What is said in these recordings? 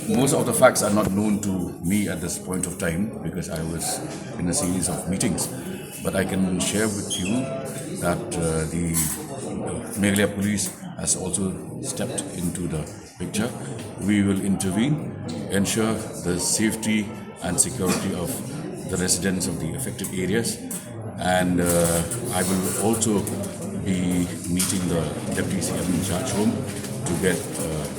Most of the facts are not known to me at this point of time because I was in a series of meetings. But I can share with you that the Meghalaya police has also stepped into the picture. We will intervene, ensure the safety and security of the residents of the affected areas, and I will also be meeting the Deputy CM in charge home to get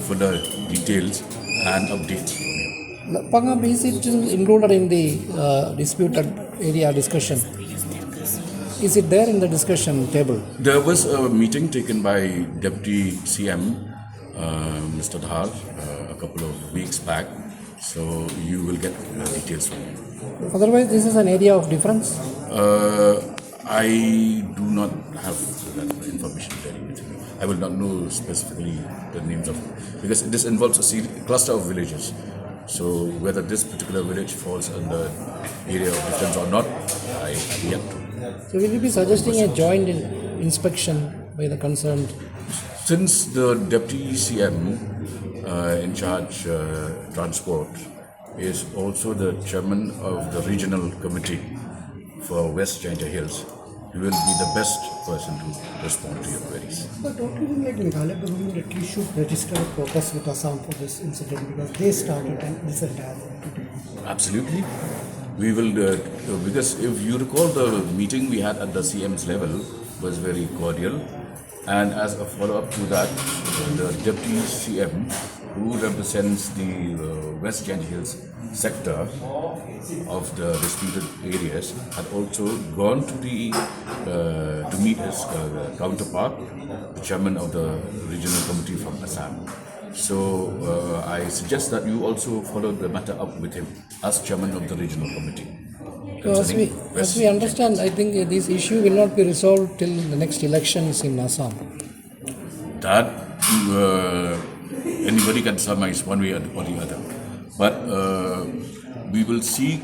further details and updates. Pangam, is it included in the disputed area discussion? Is it there in the discussion table? There was a meeting taken by Deputy CM, Mr. Dhar, a couple of weeks back, so you will get details from him. Otherwise, this is an area of difference? I do not have that information ready with me. I will not know specifically the names of because this involves a cluster of villages. So whether this particular village falls under area of difference or not, I have yet to. So will you be suggesting a joint inspection by the concerned? Since the Deputy CM in charge transport is also the chairman of the regional committee for West Jaintia Hills, he will be the best person to respond to your queries. But don't you think like Meghalaya government at least should register a protest with Assam for this incident because they started this entire thing? Absolutely. We will, because if you recall the meeting we had at the CM's level was very cordial, and as a follow-up to that, the Deputy CM who represents the West Jaintia Hills sector of the disputed areas had also gone to the to meet his counterpart, the chairman of the regional committee from Assam. So I suggest that you also follow the matter up with him as chairman of the regional committee. As we understand, I think this issue will not be resolved till the next elections in Assam. That anybody can surmise one way or the other. But we will seek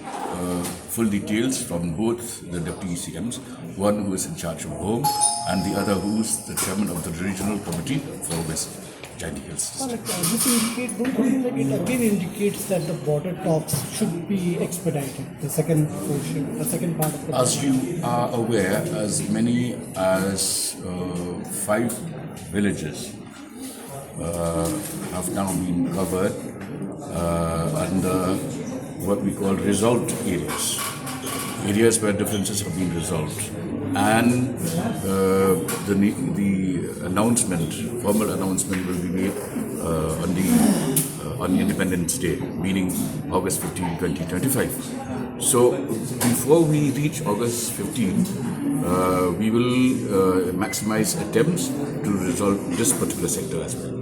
full details from both the Deputy CMs, one who is in charge of home and the other who is the chairman of the regional committee for West Jaintia Hills. Don't you think that it again indicates that the border talks should be expedited, the second portion, the second part of the As you are aware, as many as 5 villages have now been covered under what we call resolved areas where differences have been resolved, and the announcement, formal announcement, will be made on Independence Day, meaning August 15, 2025. So before we reach August 15, we will maximize attempts to resolve this particular sector as well.